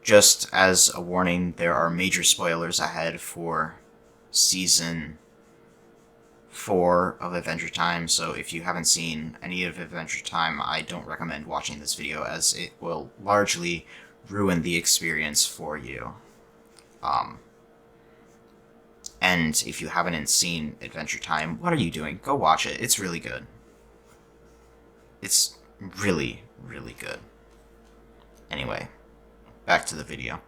Just as a warning, there are major spoilers ahead for Season 4 of Adventure Time, so if you haven't seen any of Adventure Time, I don't recommend watching this video, as it will largely ruin the experience for you. And if you haven't seen Adventure Time, what are you doing? Go watch it. It's really good. It's really, really good. Anyway, back to the video.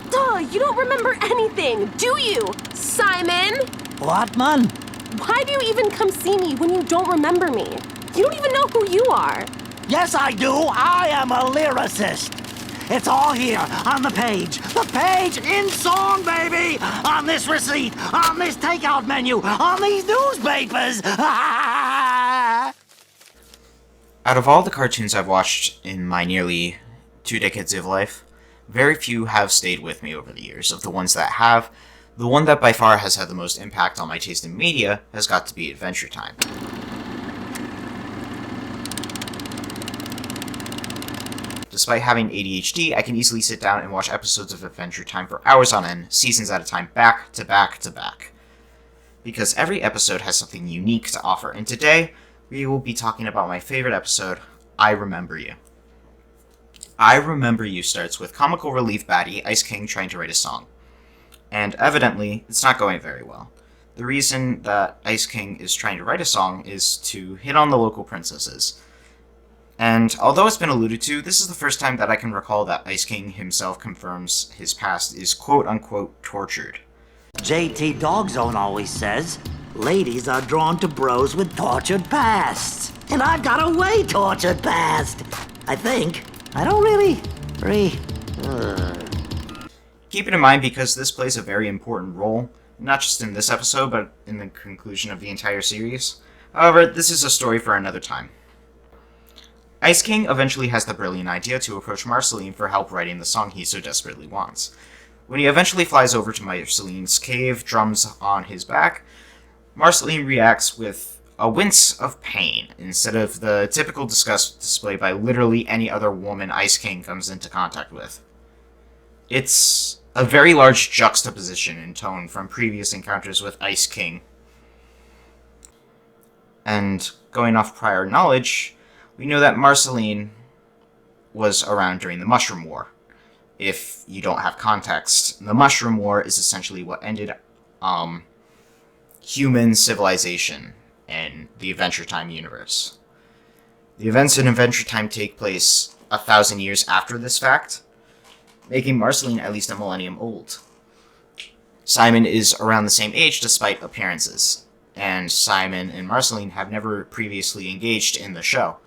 Duh, you don't remember anything, do you, Simon? What, man? Why do you even come see me when you don't remember me? You don't even know who you are. Yes, I do. I am a lyricist. It's all here on the page. The page in song, baby! On this receipt, on this takeout menu, on these newspapers! Out of all the cartoons I've watched in my nearly 2 decades of life, very few have stayed with me over the years. Of the ones that have, the one that by far has had the most impact on my taste in media has got to be Adventure Time. Despite having ADHD, I can easily sit down and watch episodes of Adventure Time for hours on end, seasons at a time, back to back to back. Because every episode has something unique to offer, and today, we will be talking about my favorite episode, I Remember You. I Remember You starts with comical relief baddie Ice King trying to write a song. And evidently, it's not going very well. The reason that Ice King is trying to write a song is to hit on the local princesses. And although it's been alluded to, this is the first time that I can recall that Ice King himself confirms his past is quote-unquote tortured. JT Dogzone always says, ladies are drawn to bros with tortured pasts. And I've got a way tortured past. I think. I don't really... Keep it in mind because this plays a very important role, not just in this episode, but in the conclusion of the entire series. However, this is a story for another time. Ice King eventually has the brilliant idea to approach Marceline for help writing the song he so desperately wants. When he eventually flies over to Marceline's cave, drums on his back, Marceline reacts with a wince of pain, instead of the typical disgust displayed by literally any other woman Ice King comes into contact with. It's a very large juxtaposition in tone from previous encounters with Ice King. And going off prior knowledge, we know that Marceline was around during the Mushroom War. If you don't have context, the Mushroom War is essentially what ended human civilization in the Adventure Time universe. The events in Adventure Time take place 1,000 years after this fact, making Marceline at least a millennium old. Simon is around the same age despite appearances, and Simon and Marceline have never previously engaged in the show.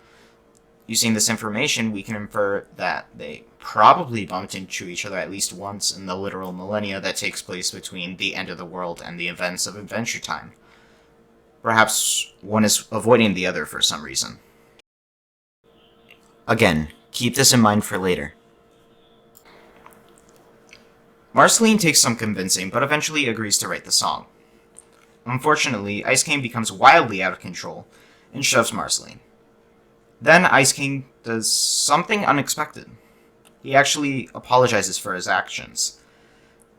Using this information, we can infer that they probably bumped into each other at least once in the literal millennia that takes place between the end of the world and the events of Adventure Time. Perhaps one is avoiding the other for some reason. Again, keep this in mind for later. Marceline takes some convincing, but eventually agrees to write the song. Unfortunately, Ice King becomes wildly out of control and shoves Marceline. Then Ice King does something unexpected. He actually apologizes for his actions.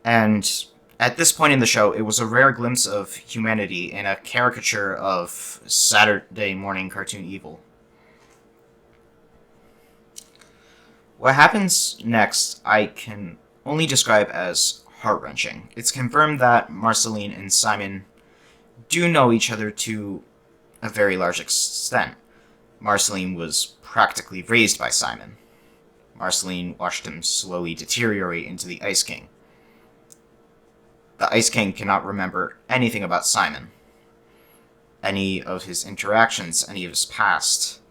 And at this point in the show, it was a rare glimpse of humanity in a caricature of Saturday morning cartoon evil. What happens next, I can only describe as heart-wrenching. It's confirmed that Marceline and Simon do know each other to a very large extent. Marceline was practically raised by Simon. Marceline watched him slowly deteriorate into the Ice King. The Ice King cannot remember anything about Simon, any of his interactions, any of his past,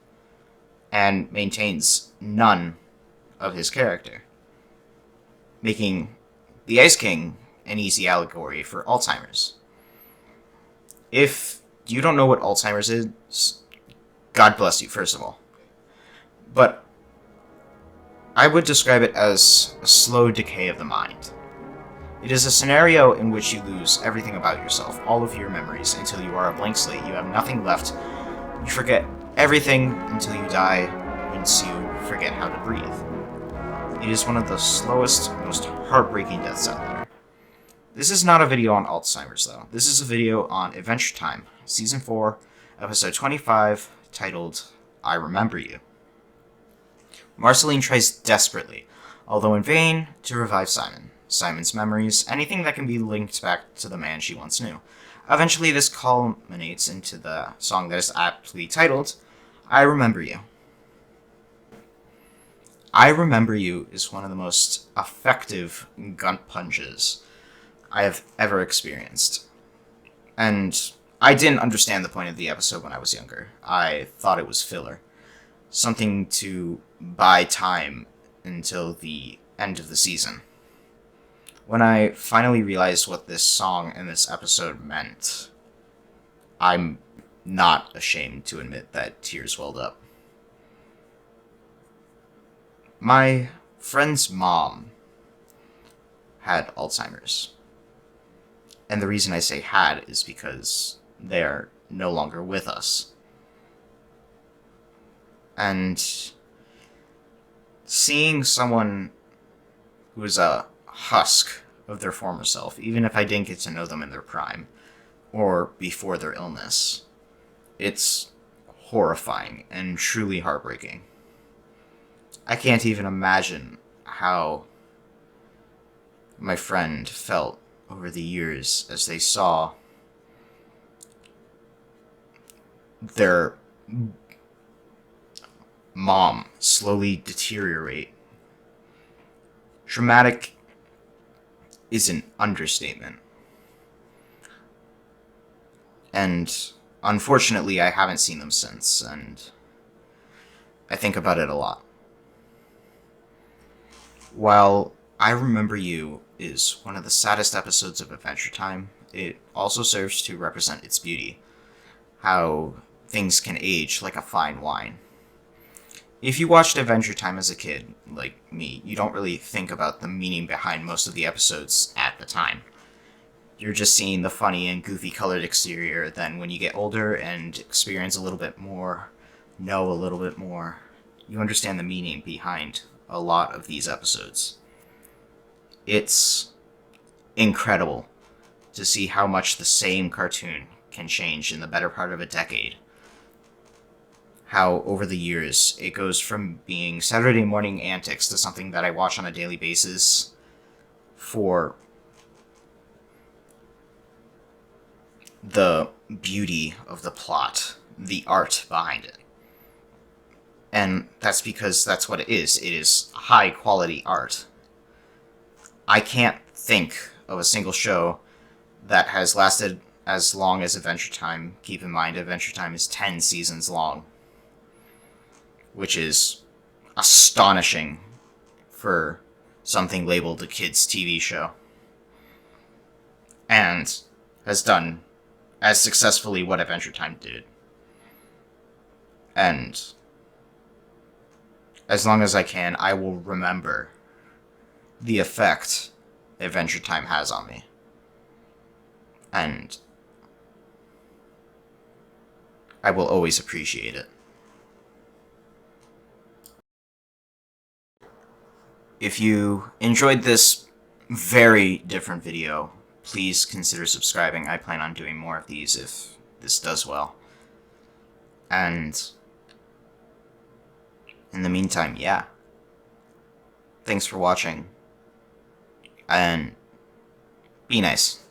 and maintains none of his character, making the Ice King an easy allegory for Alzheimer's. If you don't know what Alzheimer's is, God bless you, first of all. But I would describe it as a slow decay of the mind. It is a scenario in which you lose everything about yourself, all of your memories, until you are a blank slate. You have nothing left. You forget everything until you die, once you forget how to breathe. It is one of the slowest, most heartbreaking deaths out there. This is not a video on Alzheimer's, though. This is a video on Adventure Time, Season 4, Episode 25, titled, I Remember You. Marceline tries desperately, although in vain, to revive Simon. Simon's memories, anything that can be linked back to the man she once knew. Eventually, this culminates into the song that is aptly titled, I Remember You. I Remember You is one of the most effective gut punches I have ever experienced. And I didn't understand the point of the episode when I was younger. I thought it was filler. Something to buy time until the end of the season. When I finally realized what this song and this episode meant, I'm not ashamed to admit that tears welled up. My friend's mom had Alzheimer's. And the reason I say had is because they're no longer with us. And seeing someone who is a husk of their former self, even if I didn't get to know them in their prime or before their illness, it's horrifying and truly heartbreaking. I can't even imagine how my friend felt over the years as they saw their mom slowly deteriorate. Traumatic is an understatement. And unfortunately, I haven't seen them since, and I think about it a lot. While I Remember You is one of the saddest episodes of Adventure Time, it also serves to represent its beauty. How things can age like a fine wine. If you watched Adventure Time as a kid, like me, you don't really think about the meaning behind most of the episodes at the time. You're just seeing the funny and goofy colored exterior. Then when you get older and experience a little bit more, know a little bit more, you understand the meaning behind a lot of these episodes. It's incredible to see how much the same cartoon can change in the better part of a decade. How, over the years, it goes from being Saturday morning antics to something that I watch on a daily basis for the beauty of the plot, the art behind it. And that's because that's what it is. It is high-quality art. I can't think of a single show that has lasted as long as Adventure Time. Keep in mind, Adventure Time is 10 seasons long, which is astonishing for something labeled a kids' TV show. And has done as successfully what Adventure Time did. And as long as I can, I will remember the effect Adventure Time has on me. And I will always appreciate it. If you enjoyed this very different video, please consider subscribing. I plan on doing more of these if this does well. And in the meantime, yeah. Thanks for watching. And be nice.